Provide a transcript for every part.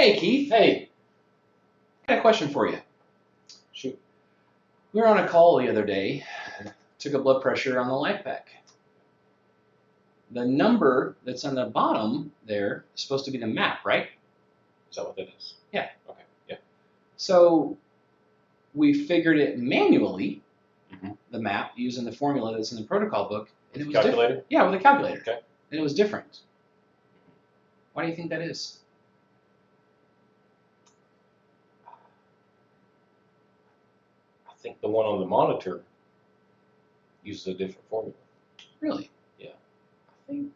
Hey, Keith. Hey, I got a question for you. shoot. We were on a call the other day, took a blood pressure on the life pack. The number that's on the bottom there is supposed to be the map, right? Is that what that is? Yeah. Okay. Yeah. So we figured it manually, Mm-hmm. the map, using the formula that's in the protocol book, and it was Calculator? different. Yeah, with a calculator. Okay. And it was different. Why do you think that is? I think the one on the monitor uses a different formula. Really? I think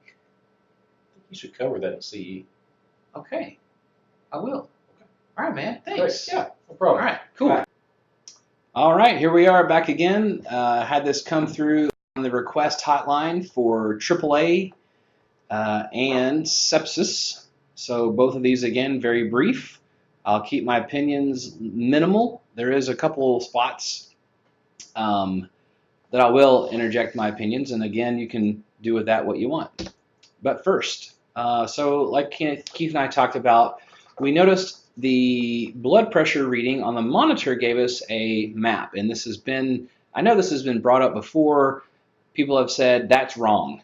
you should cover that in CE. Okay. I will. Okay. All right, man. Great. Thanks. Yeah, no problem. All right, cool. All right, here we are back again. Had this come through on the request hotline for AAA and sepsis. So both of these, again, very brief. I'll keep my opinions minimal. There is a couple spots that I will interject my opinions, and again, you can do with that what you want. But first, so like Keith and I talked about, we noticed the blood pressure reading on the monitor gave us a map, and this has been, I know this has been brought up before. People have said that's wrong.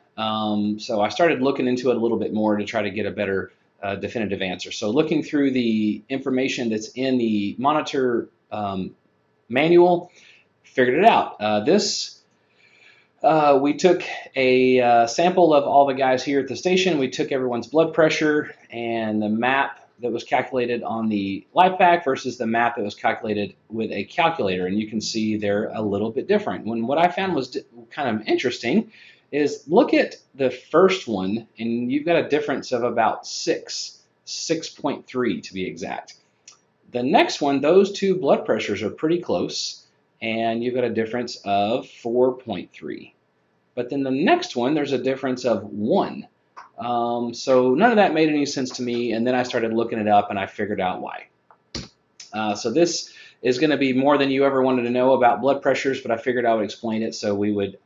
So I started looking into it a little bit more to try to get a better definitive answer. So looking through the information that's in the monitor manual, figured it out. We took a sample of all the guys here at the station. We took everyone's blood pressure and the map that was calculated on the life pack versus the map that was calculated with a calculator. And you can see they're a little bit different. What I found was kind of interesting is look at the first one, and you've got a difference of about 6.3 to be exact. The next one, those two blood pressures are pretty close, and you've got a difference of 4.3. But then the next one, there's a difference of 1. So none of that made any sense to me, and then I started looking it up, and I figured out why. So this is going to be more than you ever wanted to know about blood pressures, but I figured I would explain it so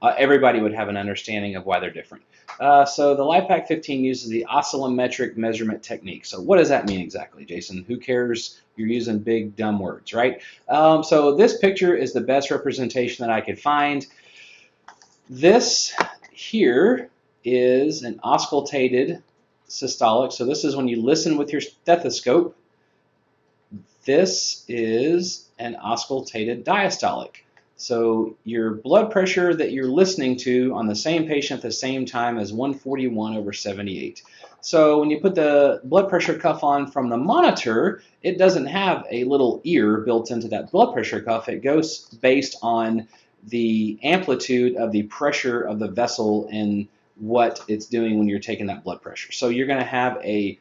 everybody would have an understanding of why they're different. So the LifePak 15 uses the oscillometric measurement technique. So what does that mean exactly, Jason? Who cares? You're using big, dumb words, right? So this picture is the best representation that I could find. This here is an auscultated systolic. So this is when you listen with your stethoscope. This is an auscultated diastolic. So your blood pressure that you're listening to on the same patient at the same time is 141/78. So when you put the blood pressure cuff on from the monitor, it doesn't have a little ear built into that blood pressure cuff. It goes based on the amplitude of the pressure of the vessel and what it's doing when you're taking that blood pressure. So you're going to have a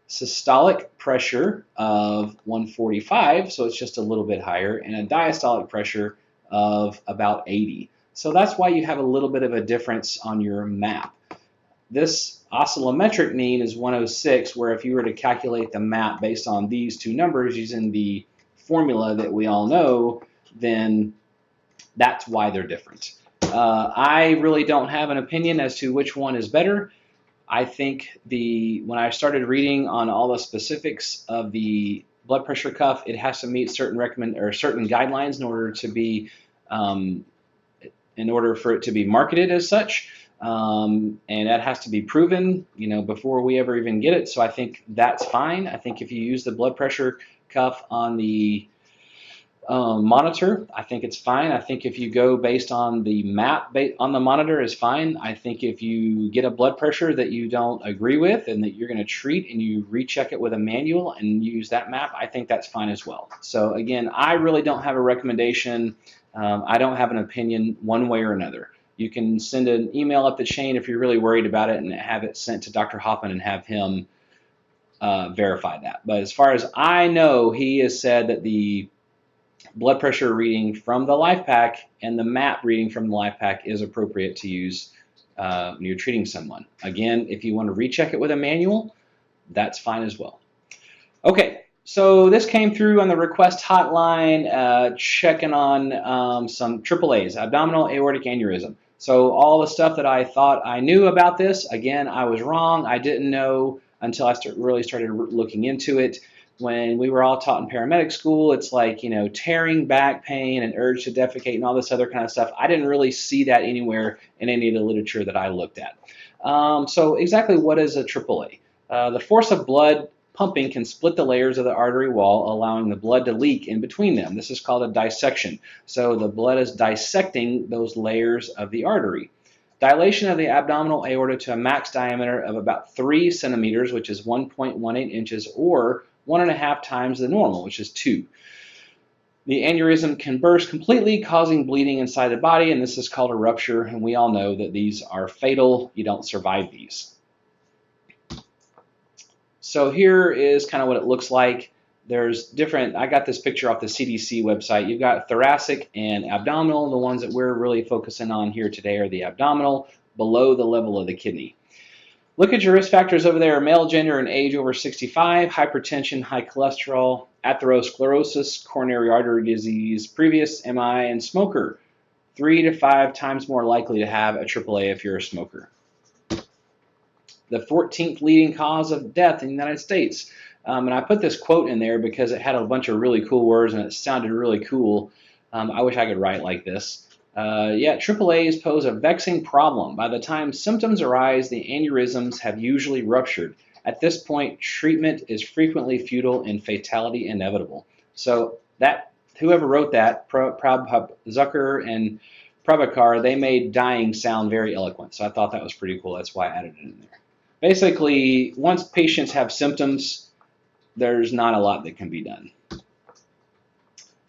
systolic pressure of 145, so it's just a little bit higher, and a diastolic pressure of about 80. So that's why you have a little bit of a difference on your map. This oscillometric mean is 106, where if you were to calculate the map based on these two numbers using the formula that we all know, then that's why they're different. I really don't have an opinion as to which one is better. I think when I started reading on all the specifics of the blood pressure cuff, it has to meet certain certain guidelines in order for it to be marketed as such, and that has to be proven, before we ever even get it. So I think that's fine. I think if you use the blood pressure cuff on the monitor, I think it's fine. I think if you go based on the map on the monitor is fine. I think if you get a blood pressure that you don't agree with and that you're going to treat and you recheck it with a manual and use that map, I think that's fine as well. So again, I really don't have a recommendation. I don't have an opinion one way or another. You can send an email up the chain if you're really worried about it and have it sent to Dr. Hoffman and have him verify that. But as far as I know, he has said that the blood pressure reading from the LifePak and the map reading from the LifePak is appropriate to use when you're treating someone. Again, if you want to recheck it with a manual, that's fine as well. Okay, so this came through on the request hotline, checking on some AAAs, abdominal aortic aneurysm. So all the stuff that I thought I knew about this, again, I was wrong. I didn't know until I really started looking into it. when we were all taught in paramedic school, it's like, tearing back pain and urge to defecate and all this other kind of stuff. I didn't really see that anywhere in any of the literature that I looked at. So exactly what is a AAA? The force of blood pumping can split the layers of the artery wall, allowing the blood to leak in between them. This is called a dissection. So the blood is dissecting those layers of the artery. Dilation of the abdominal aorta to a max diameter of about 3 centimeters, which is 1.18 inches, or 1.5 times the normal, which is 2. The aneurysm can burst completely, causing bleeding inside the body, and this is called a rupture, and we all know that these are fatal. You don't survive these. So here is kind of what it looks like. There's different, I got this picture off the CDC website. You've got thoracic and abdominal. The ones that we're really focusing on here today are the abdominal, below the level of the kidney. Look at your risk factors over there: male, gender, and age over 65, hypertension, high cholesterol, atherosclerosis, coronary artery disease, previous MI, and smoker. 3 to 5 times more likely to have a AAA if you're a smoker. The 14th leading cause of death in the United States. And I put this quote in there because it had a bunch of really cool words and it sounded really cool. I wish I could write like this. AAAs pose a vexing problem. By the time symptoms arise, the aneurysms have usually ruptured. At this point, treatment is frequently futile and fatality inevitable. So that whoever wrote that, Zucker and Prabhakar, they made dying sound very eloquent. So I thought that was pretty cool. That's why I added it in there. Basically, once patients have symptoms, there's not a lot that can be done.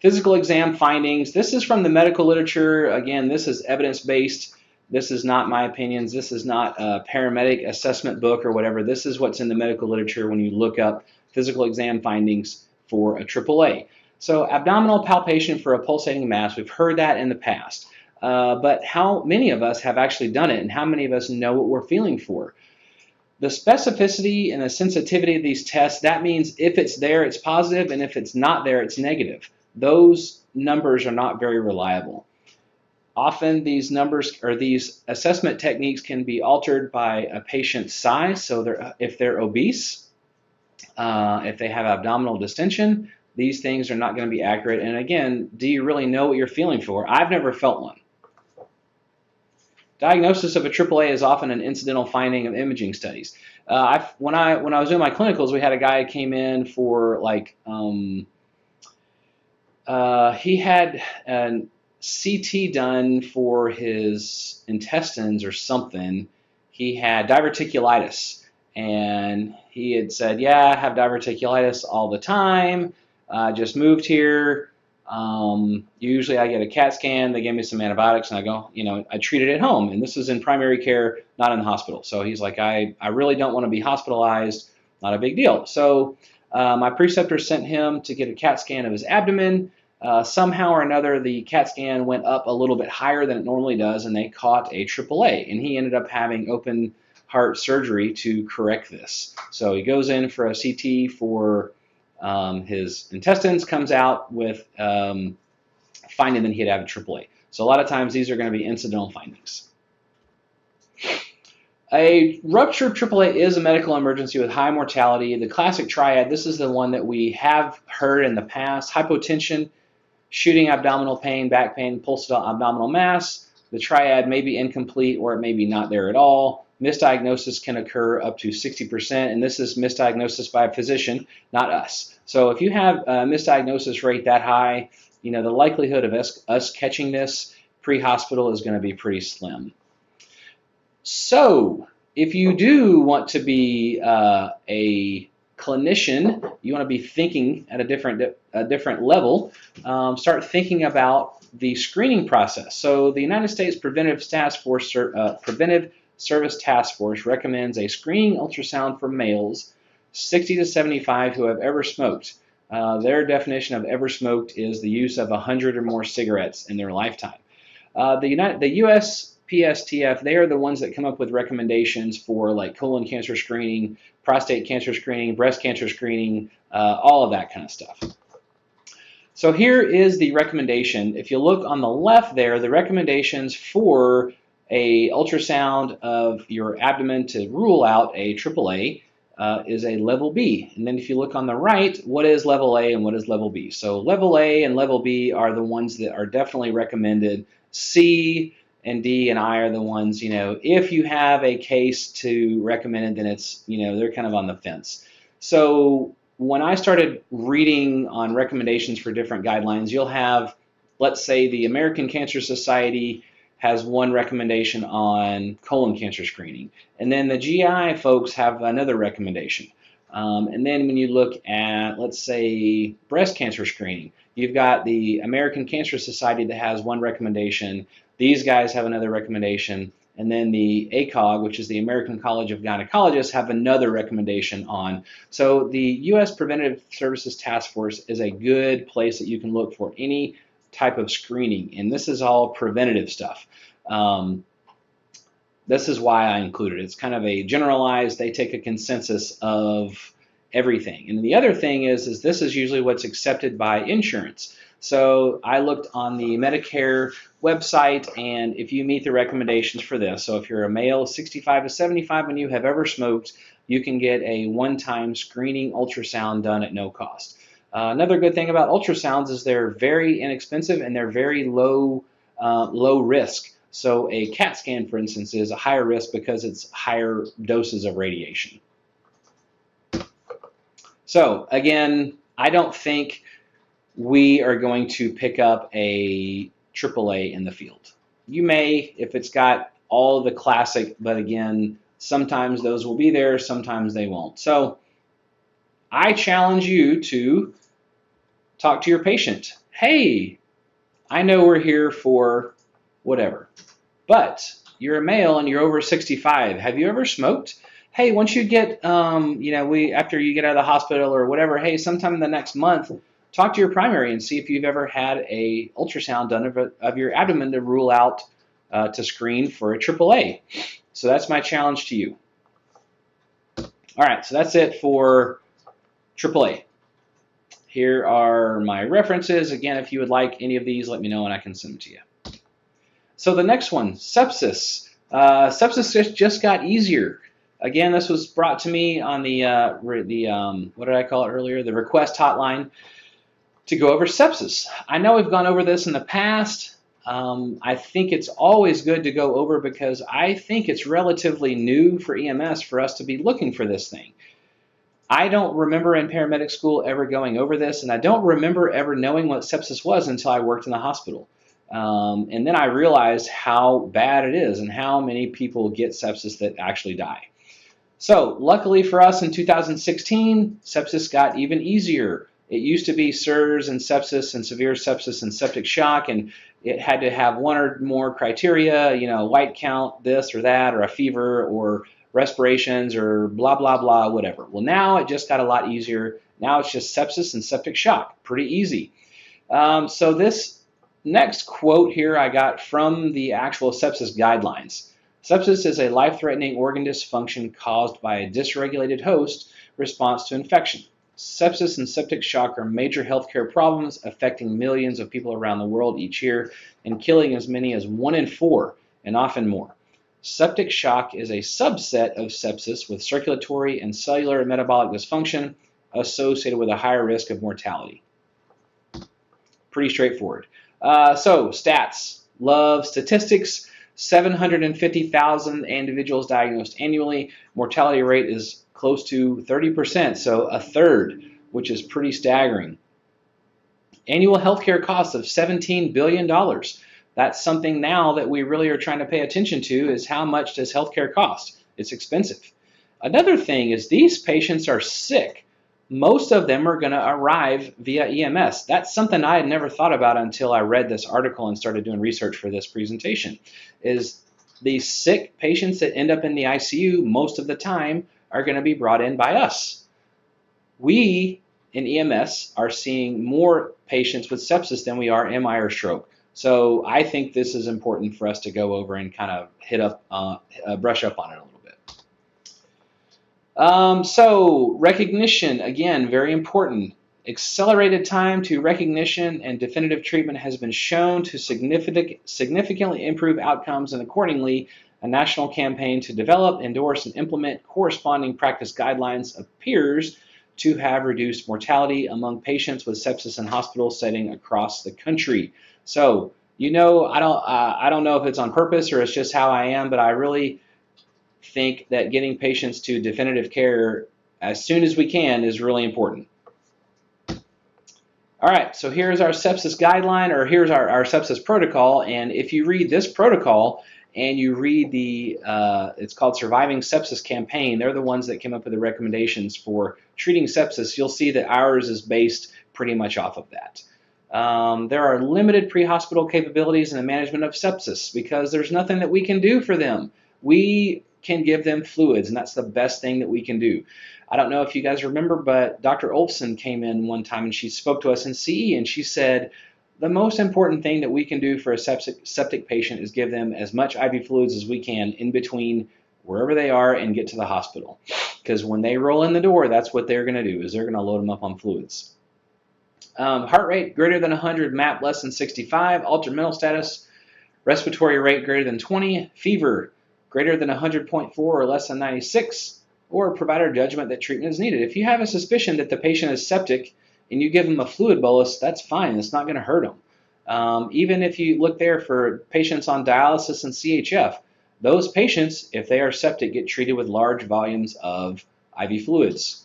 Physical exam findings. This is from the medical literature. Again, this is evidence-based. This is not my opinions. This is not a paramedic assessment book or whatever. This is what's in the medical literature when you look up physical exam findings for a AAA. So abdominal palpation for a pulsating mass, we've heard that in the past. But how many of us have actually done it, and how many of us know what we're feeling for? The specificity and the sensitivity of these tests, that means if it's there, it's positive, and if it's not there, it's negative. Those numbers are not very reliable. Often these numbers or these assessment techniques can be altered by a patient's size. So if they're obese, if they have abdominal distension, these things are not going to be accurate. And again, do you really know what you're feeling for? I've never felt one. Diagnosis of a AAA is often an incidental finding of imaging studies. When I was doing my clinicals, we had a guy who came in for like he had an CT done for his intestines or something. He had diverticulitis, and he had said, "Yeah, I have diverticulitis all the time. I just moved here. Usually I get a CAT scan, they give me some antibiotics, and I go, I treat it at home." And this is in primary care, not in the hospital. So he's like, I really don't want to be hospitalized, not a big deal. So my preceptor sent him to get a CAT scan of his abdomen. Somehow or another, the CAT scan went up a little bit higher than it normally does, and they caught a AAA. And he ended up having open heart surgery to correct this. So he goes in for a CT for his intestines, comes out with finding that he'd have a AAA. So a lot of times these are going to be incidental findings. A ruptured AAA is a medical emergency with high mortality. The classic triad, this is the one that we have heard in the past: hypotension, shooting abdominal pain, back pain, pulsatile abdominal mass. The triad may be incomplete or it may be not there at all. Misdiagnosis can occur up to 60%, and this is misdiagnosis by a physician, not us. So if you have a misdiagnosis rate that high, the likelihood of us catching this pre-hospital is going to be pretty slim. So if you do want to be a clinician, you want to be thinking at a different level, start thinking about the screening process. So the United States Preventive Service Task Force recommends a screening ultrasound for males 60 to 75 who have ever smoked. Their definition of ever smoked is the use of 100 or more cigarettes in their lifetime. The USPSTF, they are the ones that come up with recommendations for like colon cancer screening, prostate cancer screening, breast cancer screening, all of that kind of stuff. So here is the recommendation. If you look on the left there, the recommendations for a ultrasound of your abdomen to rule out a AAA. is a level B. And then if you look on the right, what is level A and what is level B? So level A and level B are the ones that are definitely recommended. C and D and I are the ones, if you have a case to recommend it, then it's, they're kind of on the fence. So when I started reading on recommendations for different guidelines, you'll have, let's say, the American Cancer Society has one recommendation on colon cancer screening. And then the GI folks have another recommendation. And then when you look at, let's say, breast cancer screening, you've got the American Cancer Society that has one recommendation. These guys have another recommendation. And then the ACOG, which is the American College of Gynecologists, have another recommendation on. So the U.S. Preventive Services Task Force is a good place that you can look for any type of screening, and this is all preventative stuff. This is why I included it. It's kind of a generalized, they take a consensus of everything. And the other thing is this is usually what's accepted by insurance. So I looked on the Medicare website, and if you meet the recommendations for this, so if you're a male 65 to 75 and you have ever smoked, you can get a one-time screening ultrasound done at no cost. Another good thing about ultrasounds is they're very inexpensive and they're very low risk. So a CAT scan, for instance, is a higher risk because it's higher doses of radiation. So again, I don't think we are going to pick up a AAA in the field. You may if it's got all the classic, but again, sometimes those will be there, sometimes they won't. So I challenge you to talk to your patient. Hey, I know we're here for whatever, but you're a male and you're over 65. Have you ever smoked? Hey, once you get, after you get out of the hospital or whatever, hey, sometime in the next month, talk to your primary and see if you've ever had a ultrasound done of your abdomen to rule out, to screen for a AAA. So that's my challenge to you. All right, so that's it for AAA. Here are my references. Again, if you would like any of these, let me know and I can send them to you. So the next one, sepsis. Sepsis just got easier. Again, this was brought to me on the what did I call it earlier? The request hotline to go over sepsis. I know we've gone over this in the past. I think it's always good to go over because I think it's relatively new for EMS for us to be looking for this thing. I don't remember in paramedic school ever going over this, and I don't remember ever knowing what sepsis was until I worked in the hospital. And then I realized how bad it is and how many people get sepsis that actually die. So luckily for us in 2016, sepsis got even easier. It used to be SIRS and sepsis and severe sepsis and septic shock, and it had to have one or more criteria, white count, this or that, or a fever, or respirations, or blah, blah, blah, whatever. Well, now it just got a lot easier. Now it's just sepsis and septic shock. Pretty easy. So this next quote here I got from the actual sepsis guidelines. Sepsis is a life-threatening organ dysfunction caused by a dysregulated host response to infection. Sepsis and septic shock are major healthcare problems affecting millions of people around the world each year and killing as many as 1 in 4 and often more. Septic shock is a subset of sepsis with circulatory and cellular metabolic dysfunction associated with a higher risk of mortality. Pretty straightforward. So stats. Love statistics. 750,000 individuals diagnosed annually. Mortality rate is close to 30%, so a third, which is pretty staggering. Annual healthcare costs of $17 billion. That's something now that we really are trying to pay attention to, is how much does healthcare cost? It's expensive. Another thing is these patients are sick. Most of them are going to arrive via EMS. That's something I had never thought about until I read this article and started doing research for this presentation, is these sick patients that end up in the ICU most of the time are going to be brought in by us. We in EMS are seeing more patients with sepsis than we are MI or stroke. So I think this is important for us to go over and kind of brush up on it a little bit. So recognition, again, very important. Accelerated time to recognition and definitive treatment has been shown to significantly improve outcomes, and accordingly, A national campaign to develop, endorse, and implement corresponding practice guidelines appears to have reduced mortality among patients with sepsis in hospital setting across the country. So, I don't know if it's on purpose or it's just how I am, but I really think that getting patients to definitive care as soon as we can is really important. All right, so here's our sepsis guideline, or here's our sepsis protocol. And if you read this protocol and you read it's called Surviving Sepsis Campaign, they're the ones that came up with the recommendations for treating sepsis. You'll see that ours is based pretty much off of that. There are limited pre-hospital capabilities in the management of sepsis because there's nothing that we can do for them. We can give them fluids, and that's the best thing that we can do. I don't know if you guys remember, but Dr. Olson came in one time and she spoke to us in CE, and she said the most important thing that we can do for a septic patient is give them as much IV fluids as we can in between wherever they are and get to the hospital. Because when they roll in the door, that's what they're going to do, is they're going to load them up on fluids. Heart rate greater than 100, MAP less than 65, altered mental status, respiratory rate greater than 20, fever greater than 100.4 or less than 96, or provider judgment that treatment is needed. If you have a suspicion that the patient is septic and you give them a fluid bolus, that's fine. It's not going to hurt them. Even if you look there for patients on dialysis and CHF, those patients, if they are septic, get treated with large volumes of IV fluids.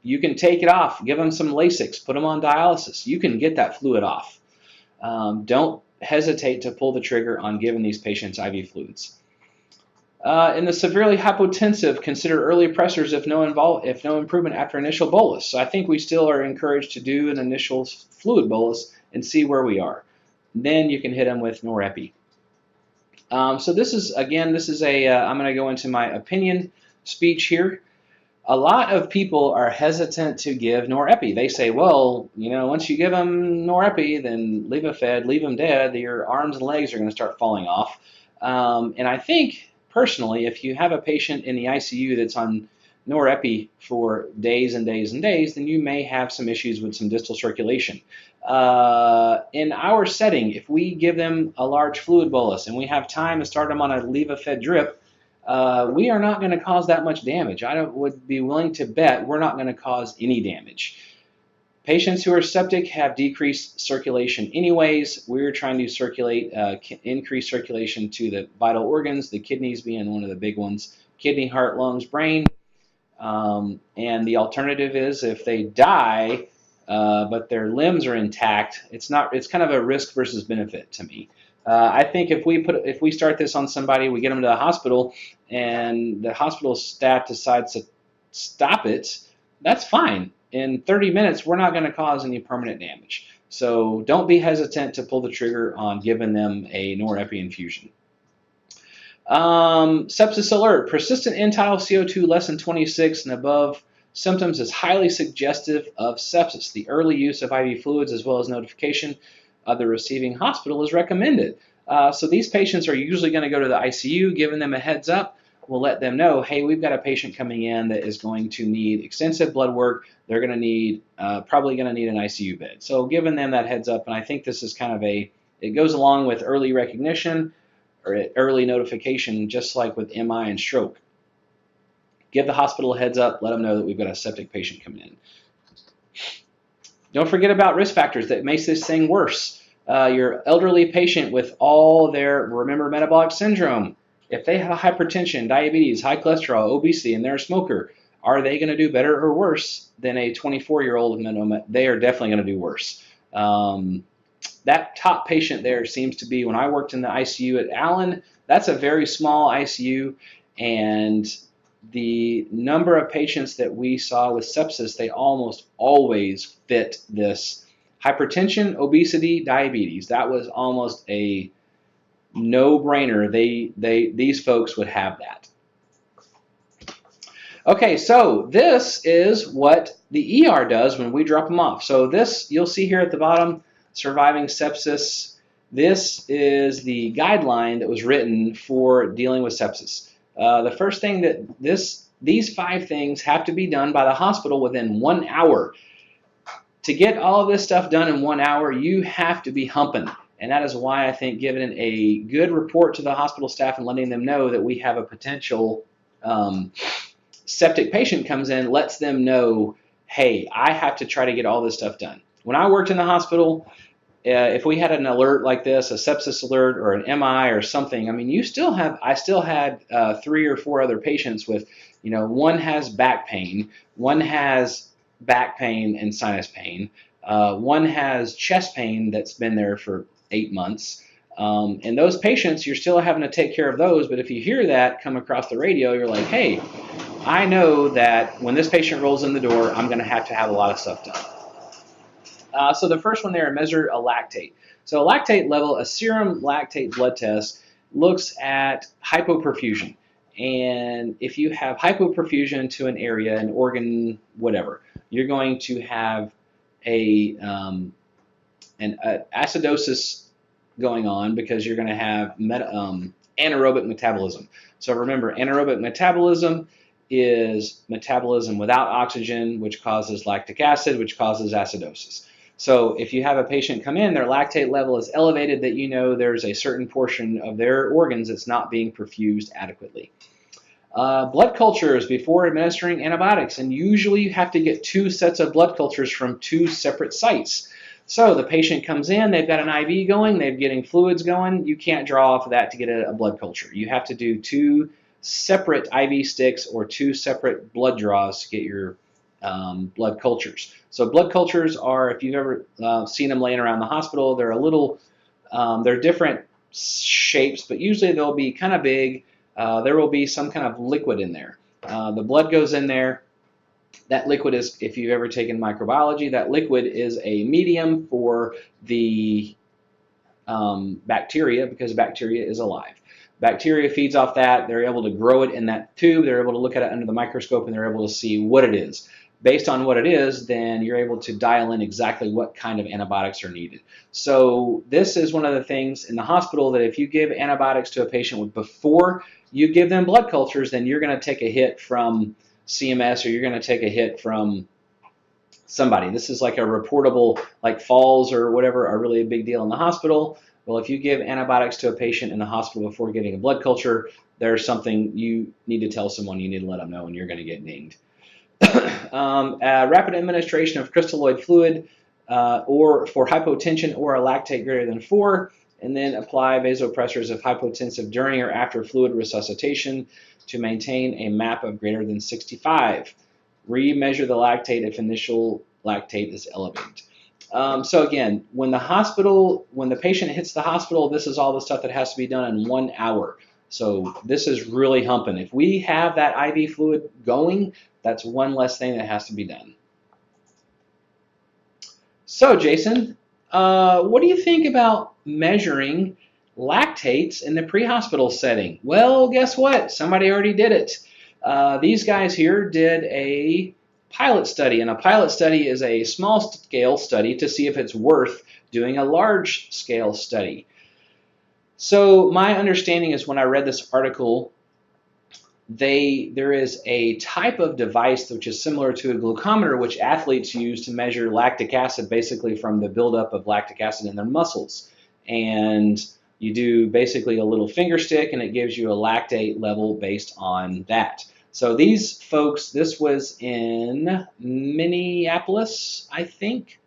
You can take it off, give them some Lasix, put them on dialysis. You can get that fluid off. Don't hesitate to pull the trigger on giving these patients IV fluids. In the severely hypotensive, consider early pressors if no improvement after initial bolus. So I think we still are encouraged to do an initial fluid bolus and see where we are. Then you can hit them with norepi. So this is I'm going to go into my opinion speech here. A lot of people are hesitant to give norepi. They say, well, once you give them norepi, then Levophed, leave them dead, your arms and legs are going to start falling off. And I think, personally, if you have a patient in the ICU that's on norepi for days and days and days, then you may have some issues with some distal circulation. In our setting, if we give them a large fluid bolus and we have time to start them on a Levophed drip, we are not going to cause that much damage. Would be willing to bet we're not going to cause any damage. Patients who are septic have decreased circulation anyways. We're trying to increase circulation to the vital organs, the kidneys being one of the big ones, kidney, heart, lungs, brain. And the alternative is if they die, but their limbs are intact, it's kind of a risk versus benefit to me. I think if we start this on somebody, we get them to the hospital, and the hospital staff decides to stop it, that's fine. In 30 minutes, we're not going to cause any permanent damage. So don't be hesitant to pull the trigger on giving them a norepi infusion. Sepsis alert. Persistent end-tidal CO2 less than 26 and above symptoms is highly suggestive of sepsis. The early use of IV fluids as well as notification of the receiving hospital is recommended. So these patients are usually going to go to the ICU, giving them a heads up. We'll let them know, hey, we've got a patient coming in that is going to need extensive blood work. They're going to need, probably going to need an ICU bed. So giving them that heads up, and I think this is kind of it goes along with early recognition or early notification, just like with MI and stroke. Give the hospital a heads up, let them know that we've got a septic patient coming in. Don't forget about risk factors that makes this thing worse. Your elderly patient with all remember metabolic syndrome. If they have hypertension, diabetes, high cholesterol, obesity, and they're a smoker, are they going to do better or worse than a 24-year-old? They are definitely going to do worse. That top patient there seems to be, when I worked in the ICU at Allen, that's a very small ICU, and the number of patients that we saw with sepsis, they almost always fit this hypertension, obesity, diabetes. That was almost a no-brainer. These folks would have that. Okay, so this is what the ER does when we drop them off. So this, you'll see here at the bottom, Surviving Sepsis. This is the guideline that was written for dealing with sepsis. The first thing that these 5 things have to be done by the hospital within 1 hour. To get all of this stuff done in 1 hour, you have to be humping. And that is why I think giving a good report to the hospital staff and letting them know that we have a potential septic patient comes in, lets them know, hey, I have to try to get all this stuff done. When I worked in the hospital, if we had an alert like this, a sepsis alert or an MI or something, I mean, I still had 3 or 4 other patients with, one has back pain, one has back pain and sinus pain, one has chest pain that's been there for 8 months. And those patients, you're still having to take care of those, but if you hear that come across the radio, you're like, hey, I know that when this patient rolls in the door, I'm going to have a lot of stuff done. So the first one there, measure a lactate. So a lactate level, a serum lactate blood test, looks at hypoperfusion. And if you have hypoperfusion to an area, an organ, whatever, you're going to have an acidosis going on because you're going to have anaerobic metabolism. So remember, anaerobic metabolism is metabolism without oxygen, which causes lactic acid, which causes acidosis. So if you have a patient come in, their lactate level is elevated, that there's a certain portion of their organs that's not being perfused adequately. Blood cultures before administering antibiotics, and usually you have to get 2 sets of blood cultures from 2 separate sites. So the patient comes in, they've got an IV going, they're getting fluids going. You can't draw off of that to get a blood culture. You have to do 2 separate IV sticks or 2 separate blood draws to get your blood cultures. So blood cultures are, if you've ever seen them laying around the hospital, they're different shapes, but usually they'll be kind of big. There will be some kind of liquid in there. The blood goes in there. That liquid is, if you've ever taken microbiology, that liquid is a medium for the bacteria, because bacteria is alive. Bacteria feeds off that. They're able to grow it in that tube. They're able to look at it under the microscope, and they're able to see what it is. Based on what it is, then you're able to dial in exactly what kind of antibiotics are needed. So this is one of the things in the hospital, that if you give antibiotics to a patient before you give them blood cultures, then you're going to take a hit from CMS, or you're going to take a hit from somebody. This is like a reportable, like falls or whatever, are really a big deal in the hospital. Well, if you give antibiotics to a patient in the hospital before getting a blood culture, there's something you need to tell someone. You need to let them know, and you're going to get dinged. Rapid administration of crystalloid fluid or for hypotension or a lactate greater than 4, and then apply vasopressors if hypotensive during or after fluid resuscitation to maintain a MAP of greater than 65. Remeasure the lactate if initial lactate is elevated. So again, when the patient hits the hospital, this is all the stuff that has to be done in 1 hour. So this is really humping. If we have that IV fluid going, that's one less thing that has to be done. So Jason, what do you think about measuring lactates in the pre-hospital setting? Well, guess what? Somebody already did it. These guys here did a pilot study, and a pilot study is a small-scale study to see if it's worth doing a large-scale study. So my understanding is, when I read this article, there is a type of device which is similar to a glucometer, which athletes use to measure lactic acid, basically from the buildup of lactic acid in their muscles. And you do basically a little finger stick, and it gives you a lactate level based on that. So these folks, this was in Minneapolis, I think.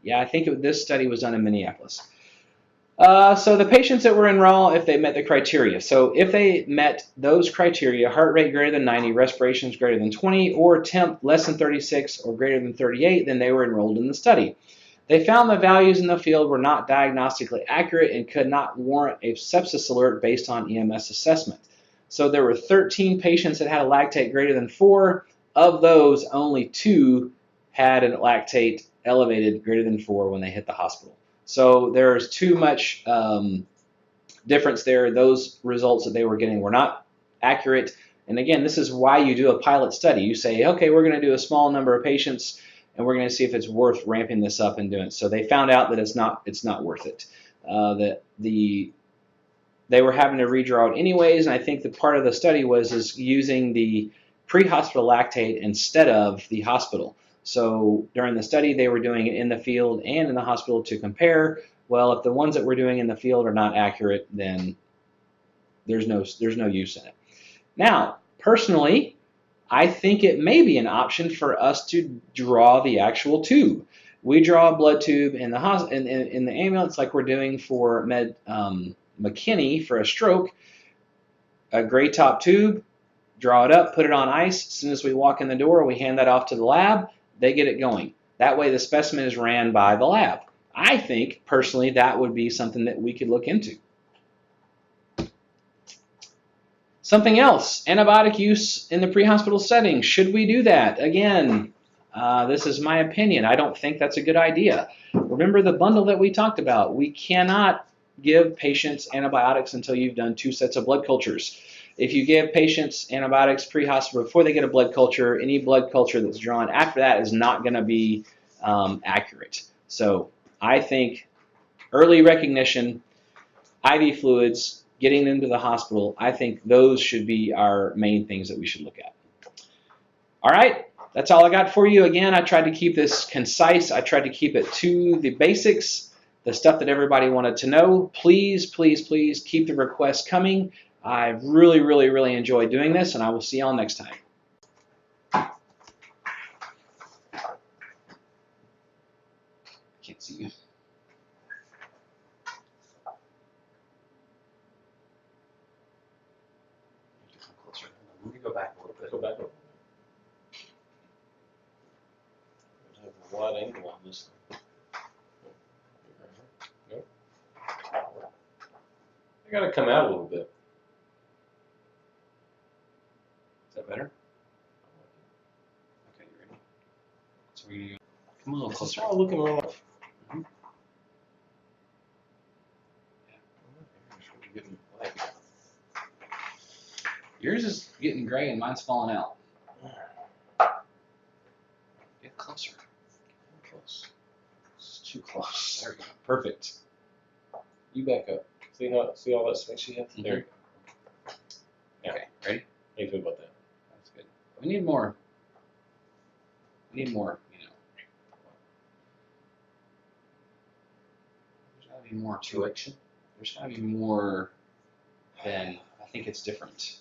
Yeah, I think this study was done in Minneapolis. So the patients that were enrolled, if they met the criteria. So if they met those criteria, heart rate greater than 90, respirations greater than 20, or temp less than 36 or greater than 38, then they were enrolled in the study. They found the values in the field were not diagnostically accurate and could not warrant a sepsis alert based on EMS assessment. So there were 13 patients that had a lactate greater than 4. Of those, only 2 had a lactate elevated greater than 4 when they hit the hospital. So there's too much difference there. Those results that they were getting were not accurate. And again, this is why you do a pilot study. You say, okay, we're going to do a small number of patients, and we're going to see if it's worth ramping this up and doing it. So they found out that it's not worth it. That they were having to redraw it anyways, and I think the part of the study was using the pre-hospital lactate instead of the hospital. So during the study, they were doing it in the field and in the hospital to compare Well, if the ones that we're doing in the field are not accurate, then there's no use in it. Now, personally, I think it may be an option for us to draw the actual tube. We draw a blood tube in the in the ambulance like we're doing for McKinney for a stroke. A gray top tube, draw it up, put it on ice. As soon as we walk in the door, we hand that off to the lab. They get it going. That way the specimen is ran by the lab. I think, personally, that would be something that we could look into. Something else, antibiotic use in the pre-hospital setting. Should we do that? Again, this is my opinion. I don't think that's a good idea. Remember the bundle that we talked about. We cannot give patients antibiotics until you've done 2 sets of blood cultures. If you give patients antibiotics pre-hospital before they get a blood culture, any blood culture that's drawn after that is not going to be accurate. So I think early recognition, IV fluids, getting them to the hospital, I think those should be our main things that we should look at. All right, that's all I got for you. Again, I tried to keep this concise. I tried to keep it to the basics, the stuff that everybody wanted to know. Please, please, please keep the requests coming. I really, really, really enjoyed doing this, and I will see y'all next time. Can't see you. Let me go back a little bit. Go back up. There's a wide angle on this thing. Nope. I gotta come out a little bit. Is that better? Okay, you ready? So we're gonna go. Come a little This is closer. why I'm looking around. Mhm. Yours is getting gray and mine's falling out. Get closer. Close. It's too close. There we go. Perfect. You back up. See all that space you have? Mhm. There you go. Yeah. Okay, ready? How you feel about that? That's good. We need more. We need more, you know. There's gotta be more to it. There's gotta be more than, I think it's different.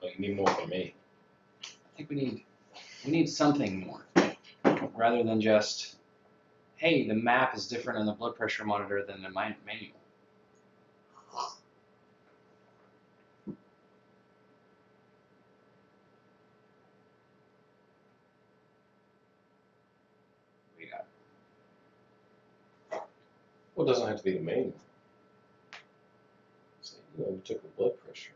Oh, you need more from me. I think we need something more. Rather than just, hey, the map is different on the blood pressure monitor than the manual. We got Well, it doesn't have to be the manual. So, you took the blood pressure.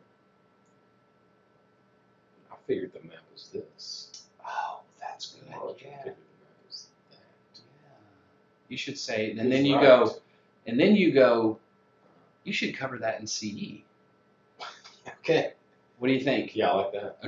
I figured the map was this. oh, that's good. Oh, I Yeah. figured the map was that. Yeah. You should say, and He's then you right. go, you should cover that in CE. Okay. What do you think? Yeah, I like that.